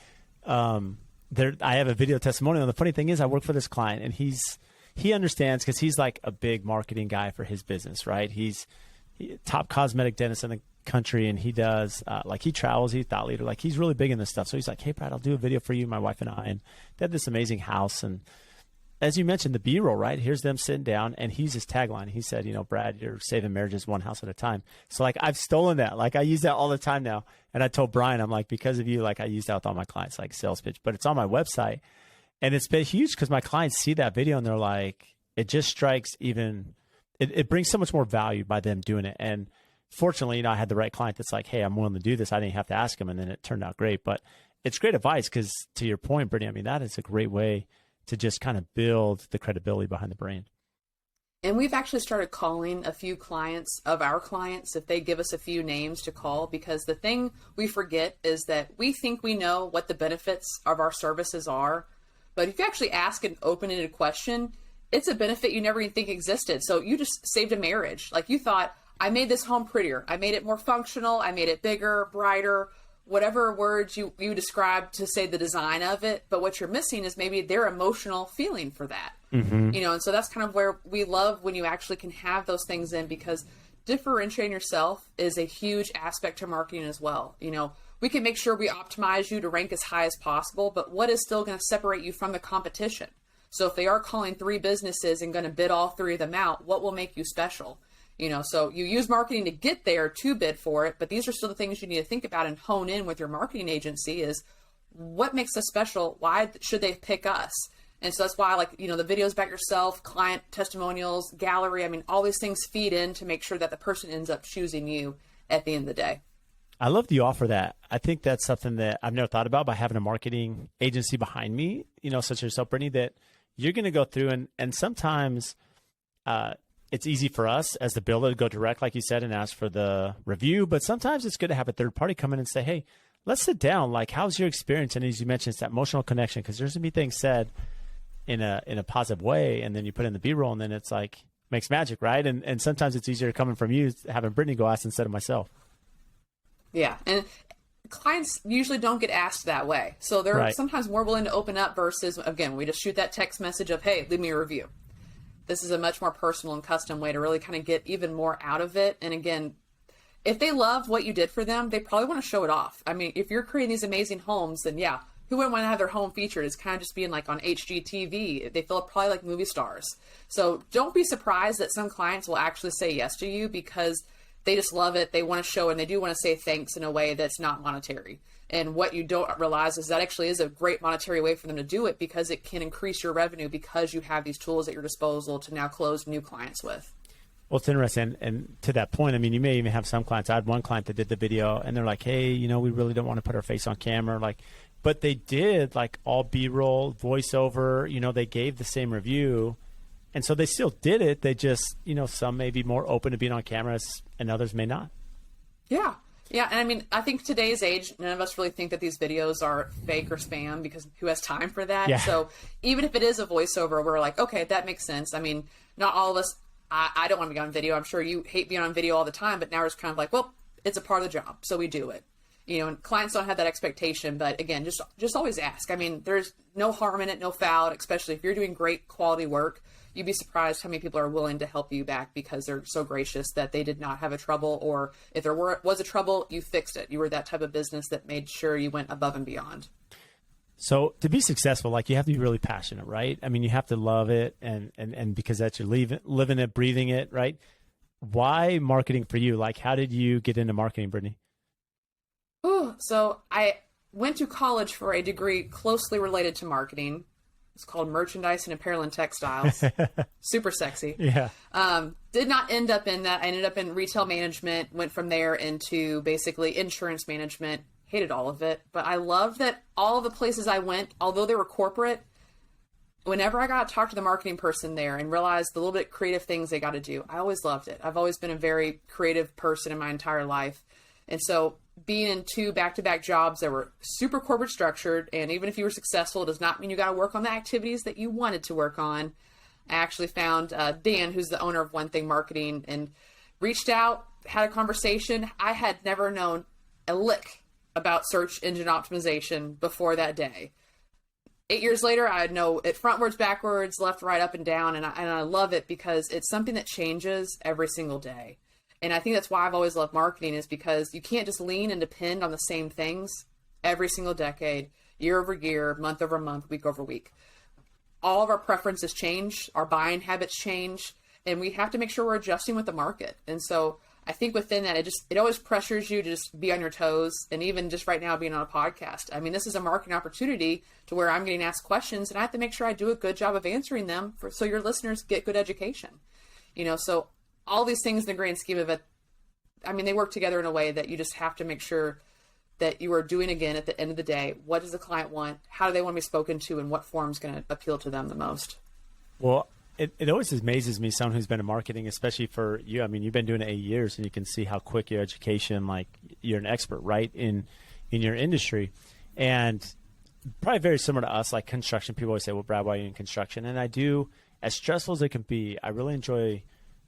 I have a video testimonial. And the funny thing is I work for this client and he understands because he's like a big marketing guy for his business, right? He's top cosmetic dentist in the country, and he does like he travels, he's thought leader, like he's really big in this stuff. So he's like, hey Brad, I'll do a video for you, my wife and I, and they have this amazing house. And as you mentioned, the B-roll, right? Here's them sitting down, and he's his tagline. He said, Brad, you're saving marriages one house at a time. So like I've stolen that. Like I use that all the time now. And I told Brian, I'm like, because of you, like I use that with all my clients, like sales pitch, but it's on my website. And it's been huge because my clients see that video and they're like, it just strikes even, it brings so much more value by them doing it. And fortunately, I had the right client that's like, hey, I'm willing to do this. I didn't have to ask him. And then it turned out great. But it's great advice because to your point, Brittany, I mean, that is a great way to just kind of build the credibility behind the brand. And we've actually started calling a few clients of our clients if they give us a few names to call, because the thing we forget is that we think we know what the benefits of our services are. But if you actually ask an open-ended question, it's a benefit you never even think existed. So you just saved a marriage. Like you thought, I made this home prettier. I made it more functional. I made it bigger, brighter, whatever words you describe to say the design of it. But what you're missing is maybe their emotional feeling for that. Mm-hmm. And so that's kind of where we love when you actually can have those things in, because differentiating yourself is a huge aspect to marketing as well. We can make sure we optimize you to rank as high as possible, but what is still going to separate you from the competition? So if they are calling 3 businesses and going to bid all 3 of them out, what will make you special? So you use marketing to get there to bid for it, but these are still the things you need to think about and hone in with your marketing agency is what makes us special? Why should they pick us? And so that's why, like, the videos about yourself, client testimonials, gallery, I mean, all these things feed in to make sure that the person ends up choosing you at the end of the day. I love the offer that. I think that's something that I've never thought about by having a marketing agency behind me, such as yourself, Brittany, that you're going to go through and sometimes it's easy for us as the builder to go direct, like you said, and ask for the review. But sometimes it's good to have a third party come in and say, hey, let's sit down. Like, how's your experience? And as you mentioned, it's that emotional connection, because there's going to be things said in a positive way. And then you put in the B-roll and then it's like makes magic, right? And sometimes it's easier coming from you having Brittany go ask instead of myself. Yeah. And clients usually don't get asked that way. So they're sometimes more willing to open up versus, again, we just shoot that text message of, hey, leave me a review. This is a much more personal and custom way to really kind of get even more out of it. And again, if they love what you did for them, they probably want to show it off. I mean, if you're creating these amazing homes, then yeah, who wouldn't want to have their home featured? It's kind of just being like on HGTV. They feel probably like movie stars. So don't be surprised that some clients will actually say yes to you because they just love it. They want to show, and they do want to say thanks in a way that's not monetary. And what you don't realize is that actually is a great monetary way for them to do it, because it can increase your revenue because you have these tools at your disposal to now close new clients with. Well, it's interesting. And to that point, I mean, you may even have some clients. I had one client that did the video and they're like, hey, we really don't want to put our face on camera. But they did like all B-roll, voiceover, they gave the same review. And so they still did it. They just, some may be more open to being on cameras and others may not. Yeah. Yeah. And I mean, I think today's age, none of us really think that these videos are fake or spam, because who has time for that? Yeah. So even if it is a voiceover, we're like, okay, that makes sense. I mean, not all of us, I don't want to be on video. I'm sure you hate being on video all the time, but now it's kind of like, well, it's a part of the job, so we do it. And clients don't have that expectation, but again, just always ask. I mean, there's no harm in it, no foul, especially if you're doing great quality work. You'd be surprised how many people are willing to help you back because they're so gracious that they did not have a trouble, or if there was a trouble, you fixed it. You were that type of business that made sure you went above and beyond. So to be successful, like, you have to be really passionate, right? I mean, you have to love it, and because that's your living it, breathing it, right? Why marketing for you? Like, how did you get into marketing, Brittany? Oh, so I went to college for a degree closely related to marketing. It's called merchandise and apparel and textiles. Super sexy. Yeah. Did not end up in that. I ended up in retail management, went from there into basically insurance management. Hated all of it, but I loved that all the places I went, although they were corporate, whenever I got to talk to the marketing person there and realized the little bit creative things they got to do, I always loved it. I've always been a very creative person in my entire life. And so being in 2 back-to-back jobs that were super corporate structured, and even if you were successful, it does not mean you got to work on the activities that you wanted to work on. I actually found Dan, who's the owner of One Thing Marketing, and reached out, had a conversation. I had never known a lick about search engine optimization before that day. 8 years later, I know it frontwards, backwards, left, right, up, and down, and I love it because it's something that changes every single day. And I think that's why I've always loved marketing, is because you can't just lean and depend on the same things every single decade, year over year, month over month, week over week. All of our preferences change, our buying habits change, and we have to make sure we're adjusting with the market. And so I think within that, it always pressures you to just be on your toes. And even just right now being on a podcast, I mean, this is a marketing opportunity to where I'm getting asked questions, and I have to make sure I do a good job of answering them so your listeners get good education. So all these things in the grand scheme of it, I mean, they work together in a way that you just have to make sure that you are doing, again, at the end of the day, what does the client want? How do they want to be spoken to? And what form is going to appeal to them the most? Well, it always amazes me, someone who's been in marketing, especially for you. I mean, you've been doing it 8 years, and you can see how quick your education, like you're an expert, right, in your industry. And probably very similar to us, like construction. People always say, well, Brad, why are you in construction? And I do, as stressful as it can be, I really enjoy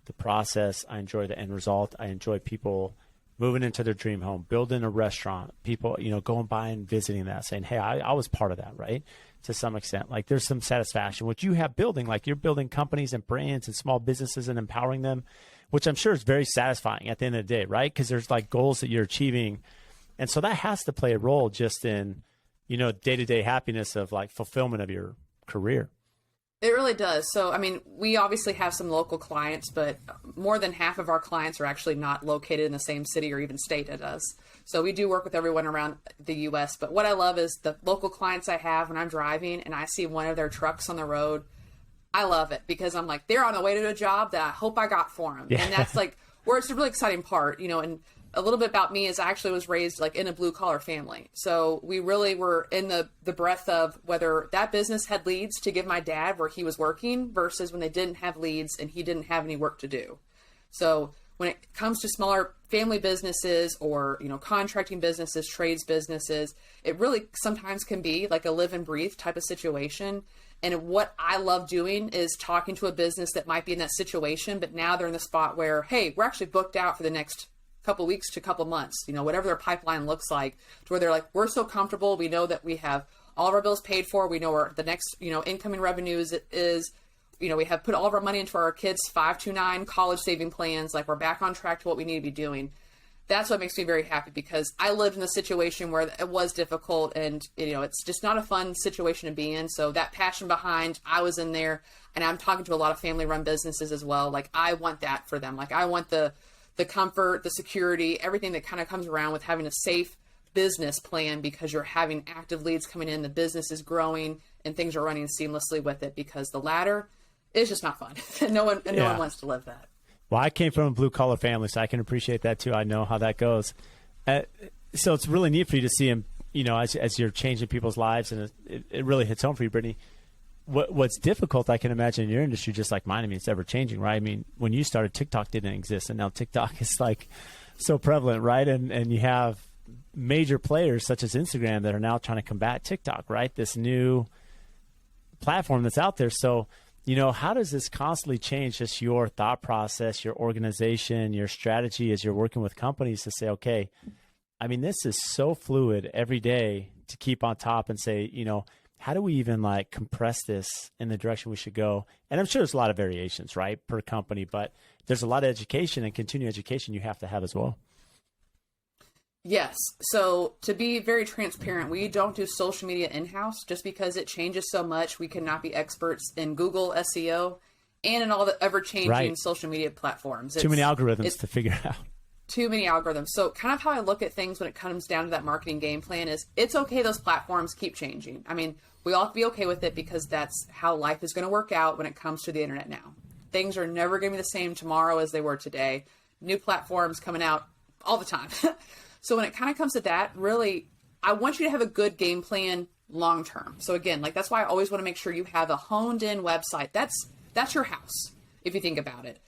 the process. I enjoy the end result. I enjoy people moving into their dream home, building a restaurant, people, going by and visiting that, saying, hey, I was part of that, right? To some extent, like there's some satisfaction, which you have building, like you're building companies and brands and small businesses and empowering them, which I'm sure is very satisfying at the end of the day, right? Because there's like goals that you're achieving. And so that has to play a role just in, day-to-day happiness of like fulfillment of your career. It really does. So, I mean, we obviously have some local clients, but more than half of our clients are actually not located in the same city or even state as us. So we do work with everyone around the U.S. But what I love is the local clients I have when I'm driving and I see one of their trucks on the road. I love it because I'm like, they're on the way to a job that I hope I got for them. Yeah. And that's like where it's a really exciting part, and a little bit about me is I actually was raised like in a blue collar family. So we really were in the breadth of whether that business had leads to give my dad where he was working versus when they didn't have leads and he didn't have any work to do. So when it comes to smaller family businesses or, contracting businesses, trades businesses, it really sometimes can be like a live and breathe type of situation. And what I love doing is talking to a business that might be in that situation, but now they're in the spot where, hey, we're actually booked out for the next couple weeks to couple months, whatever their pipeline looks like, to where they're like, we're so comfortable. We know that we have all of our bills paid for. We know where the next, incoming revenues is, we have put all of our money into our kids' 5-9 college saving plans. Like we're back on track to what we need to be doing. That's what makes me very happy because I lived in a situation where it was difficult and, it's just not a fun situation to be in. So that passion behind, I was in there and I'm talking to a lot of family run businesses as well. Like I want that for them. Like I want the comfort, the security, everything that kind of comes around with having a safe business plan because you're having active leads coming in, the business is growing and things are running seamlessly with it because the latter is just not fun. No one wants to live that. Well, I came from a blue collar family, so I can appreciate that too. I know how that goes. So it's really neat for you to see him, as you're changing people's lives, and it really hits home for you, Brittany. What's difficult, I can imagine, in your industry, just like mine, I mean, it's ever changing, right? I mean, when you started, TikTok didn't exist, and now TikTok is like so prevalent, right? And you have major players such as Instagram that are now trying to combat TikTok, right? This new platform that's out there. So, how does this constantly change just your thought process, your organization, your strategy as you're working with companies to say, okay, I mean, this is so fluid every day to keep on top and say, how do we even like compress this in the direction we should go? And I'm sure there's a lot of variations, right, per company, but there's a lot of education and continuing education you have to have as well. Yes. So to be very transparent, we don't do social media in-house just because it changes so much. We cannot be experts in Google SEO and in all the ever-changing social media platforms. Too many algorithms to figure out. Too many algorithms. So kind of how I look at things when it comes down to that marketing game plan is it's okay those platforms keep changing. I mean, we all have to be okay with it because that's how life is going to work out when it comes to the internet now. Things are never going to be the same tomorrow as they were today. New platforms coming out all the time. So when it kind of comes to that, really, I want you to have a good game plan long term. So again, like that's why I always want to make sure you have a honed in website. That's your house, if you think about it.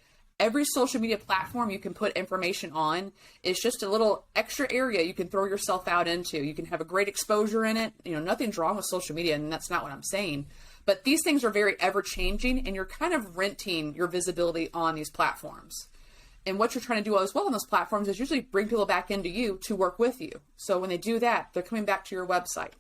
every social media platform you can put information on is just a little extra area you can throw yourself out into. You can have a great exposure in it. Nothing's wrong with social media, and that's not what I'm saying. But these things are very ever changing, and you're kind of renting your visibility on these platforms. And what you're trying to do as well on those platforms is usually bring people back into you to work with you. So when they do that, they're coming back to your website.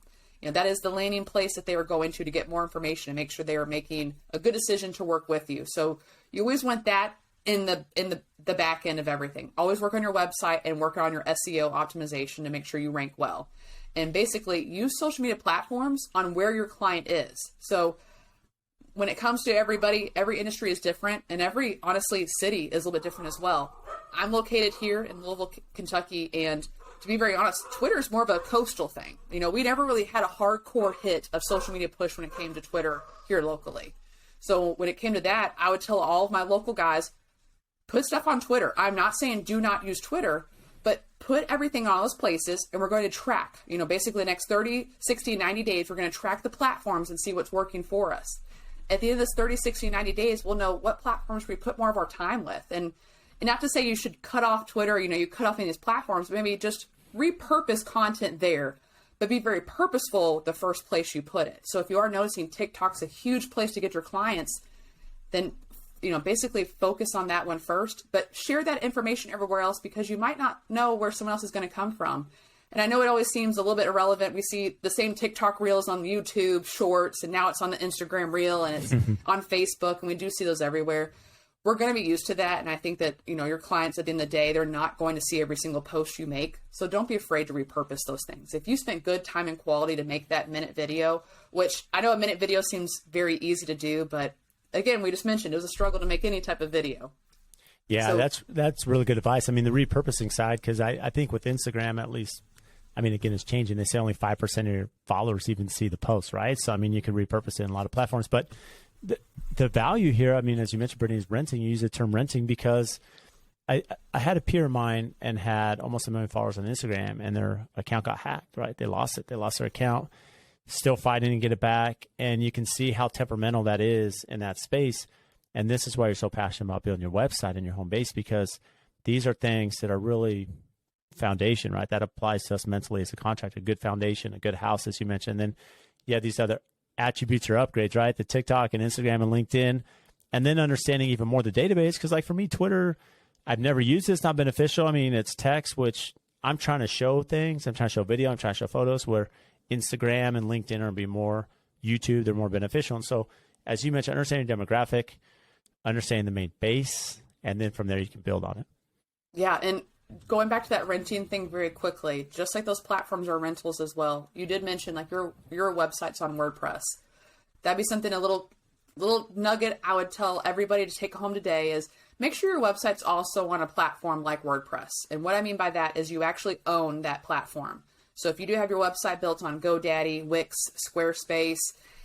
That is the landing place that they were going to get more information and make sure they are making a good decision to work with you. So you always want that in the back end of everything. Always work on your website and work on your SEO optimization to make sure you rank well. And basically use social media platforms on where your client is. So when it comes to everybody, every industry is different, and every, honestly, city is a little bit different as well. I'm located here in Louisville, Kentucky, and to be very honest, Twitter is more of a coastal thing. We never really had a hardcore hit of social media push when it came to Twitter here locally. So when it came to that, I would tell all of my local guys, put stuff on Twitter. I'm not saying do not use Twitter, but put everything on those places, and we're going to track, basically the next 30, 60, 90 days, we're going to track the platforms and see what's working for us. At the end of this 30, 60, 90 days, we'll know what platforms we put more of our time with. And not to say you should cut off Twitter, you cut off any of these platforms, maybe just repurpose content there, but be very purposeful the first place you put it. So if you are noticing TikTok's a huge place to get your clients, then basically focus on that one first, but share that information everywhere else, because you might not know where someone else is going to come from. And I know it always seems a little bit irrelevant. We see the same TikTok reels on YouTube shorts, and now it's on the Instagram reel, and it's on Facebook, and we do see those everywhere. We're going to be used to that. And I think that, your clients at the end of the day, they're not going to see every single post you make. So don't be afraid to repurpose those things. If you spent good time and quality to make that minute video, which I know a minute video seems very easy to do, but again, we just mentioned it was a struggle to make any type of video. Yeah, so, that's really good advice. I mean, the repurposing side, because I think with Instagram, at least, again, it's changing. They say only 5% of your followers even see the posts, right? So, you can repurpose it in a lot of platforms. But the value here, as you mentioned, Brittany, is renting. You use the term renting because I had a peer of mine and had almost 1 million followers on Instagram, and their account got hacked, right? They lost it. They lost their account. Still fighting to get it back. And you can see how temperamental that is in that space. And this is why you're so passionate about building your website and your home base, because these are things that are really foundation, right? That applies to us mentally as a contractor, a good foundation, a good house, as you mentioned. And then you have these other attributes or upgrades, right? The TikTok and Instagram and LinkedIn, and then understanding even more the database. Cause for me, Twitter, I've never used it. It's not beneficial. It's text, which I'm trying to show things. I'm trying to show video. I'm trying to show photos, where Instagram and LinkedIn are be more YouTube. They're more beneficial. And so, as you mentioned, understanding demographic, understanding the main base, and then from there you can build on it. Yeah. And going back to that renting thing very quickly, just like those platforms are rentals as well. You did mention your website's on WordPress. That'd be something, a little nugget I would tell everybody to take home today is make sure your website's also on a platform like WordPress. And what I mean by that is you actually own that platform. So if you do have your website built on GoDaddy, Wix, Squarespace,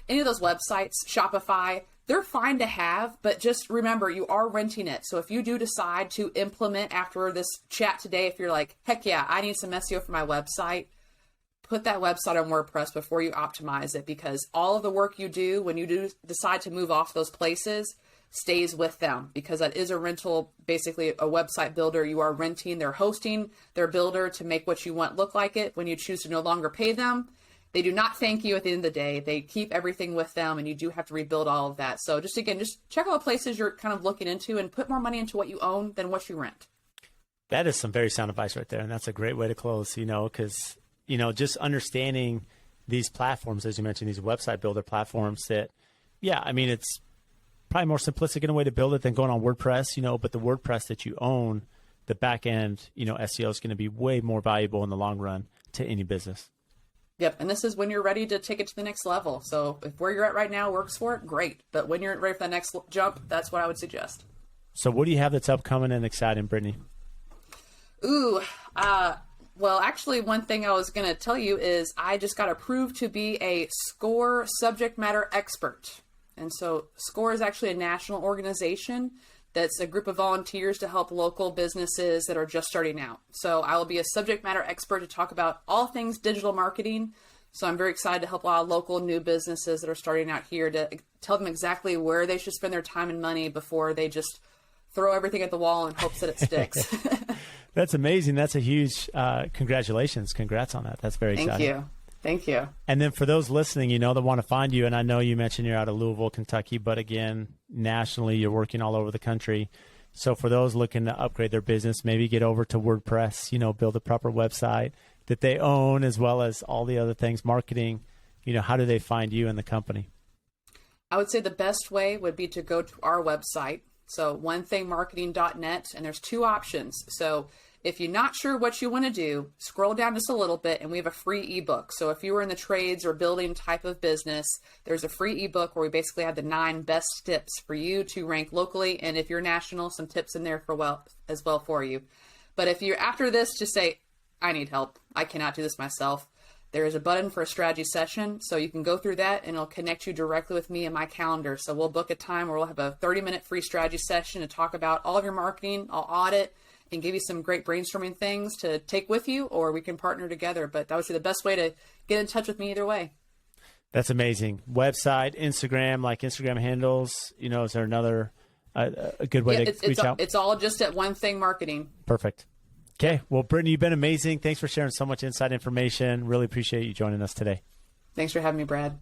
any of those websites, Shopify, they're fine to have, but just remember you are renting it. So if you do decide to implement after this chat today, if you're like, heck yeah, I need some SEO for my website, put that website on WordPress before you optimize it, because all of the work you do when you do decide to move off those places stays with them, because that is a rental, basically a website builder. You are renting their hosting, their builder to make what you want look like it. When you choose to no longer pay them, they do not thank you at the end of the day. They keep everything with them, and you do have to rebuild all of that. So just check all the places you're kind of looking into and put more money into what you own than what you rent. That is some very sound advice right there. And that's a great way to close, because, just understanding these platforms, as you mentioned, these website builder platforms that, it's probably more simplistic in a way to build it than going on WordPress, but the WordPress that you own, the back end, SEO is going to be way more valuable in the long run to any business. Yep. And this is when you're ready to take it to the next level. So if where you're at right now works for it, great. But when you're ready for the next jump, that's what I would suggest. So what do you have that's upcoming and exciting, Brittany? Well, actually, one thing I was going to tell you is I just got approved to be a SCORE subject matter expert. And so SCORE is actually a national organization that's a group of volunteers to help local businesses that are just starting out. So I will be a subject matter expert to talk about all things digital marketing. So I'm very excited to help a lot of local new businesses that are starting out here to tell them exactly where they should spend their time and money before they just throw everything at the wall in hopes that it sticks. That's amazing. That's a huge congratulations. Congrats on that. That's very exciting. Thank you. And then for those listening, that want to find you, and I know you mentioned you're out of Louisville, Kentucky, but again, nationally, you're working all over the country. So for those looking to upgrade their business, maybe get over to WordPress, build a proper website that they own, as well as all the other things, marketing, how do they find you and the company? I would say the best way would be to go to our website. So onethingmarketing.net, and there's two options. So if you're not sure what you want to do, scroll down just a little bit and we have a free ebook. So if you were in the trades or building type of business, there's a free ebook where we basically have the 9 best tips for you to rank locally. And if you're national, some tips in there as well for you. But if you're after this, just say, I need help. I cannot do this myself. There is a button for a strategy session. So you can go through that and it'll connect you directly with me in my calendar. So we'll book a time where we'll have a 30-minute free strategy session to talk about all of your marketing. I'll audit and give you some great brainstorming things to take with you, or we can partner together. But that would be the best way to get in touch with me either way. That's amazing. Website, Instagram, like Instagram handles, is there another a good way to reach out? It's all just at One Thing Marketing. Perfect. Okay. Well, Brittany, you've been amazing. Thanks for sharing so much inside information. Really appreciate you joining us today. Thanks for having me, Brad.